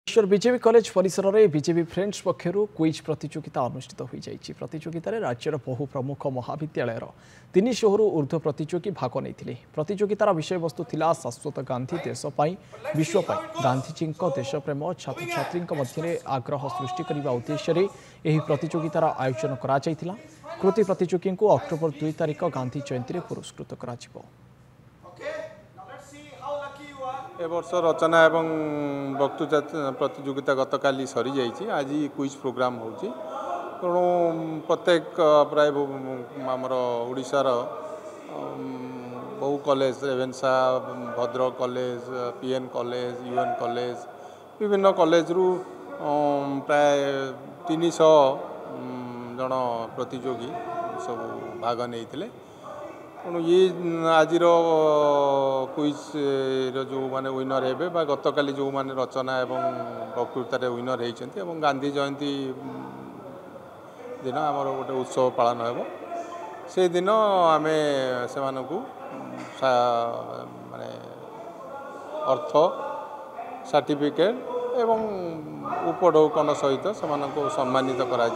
Bhubaneswar BJP college परिसर में BJP friends पक्षर quiz प्रतियोगिता अनुष्ठित हो जाएगी। प्रतियोगिता राज्यर बहु प्रमुख महाविद्यालय 300 रु ऊर्ध्व प्रतियोगी भाग नहीं। प्रतियोगितार विषय वस्तु थिला शाश्वत गांधी देशपाई विश्वपाई गांधीजी देशप्रेम छात्र छात्री मध्य आग्रह सृष्टि करने उद्देश्य यह प्रतियोगितार आयोजन करा कृति प्रतियोगी को अक्टोबर 2 तारिख गांधी जयंती में पुरस्कृत करा। ए वर्ष रचना एवं वक्तृता प्रतियोगिता गतकाली सरी जाइए। आज क्विज प्रोग्राम होची तेणु प्रत्येक प्राय आमर ओडिशार बहु college Ravenshaw Bhadrak college PN college UN college विभिन्न कॉलेज रु प्राय 300 जन प्रतियोगी सब भाग नहीं। तेणु ये आज क्विज जो माने विनर हे गतकाली जो माने रचना एवं वक्तृतार विनर होती गांधी जयंती दिन आमर गोटे उत्सव पालन हो से दिन आम से माने अर्थ सर्टिफिकेट एवं उपढौकन सहित से सम्मानित करा।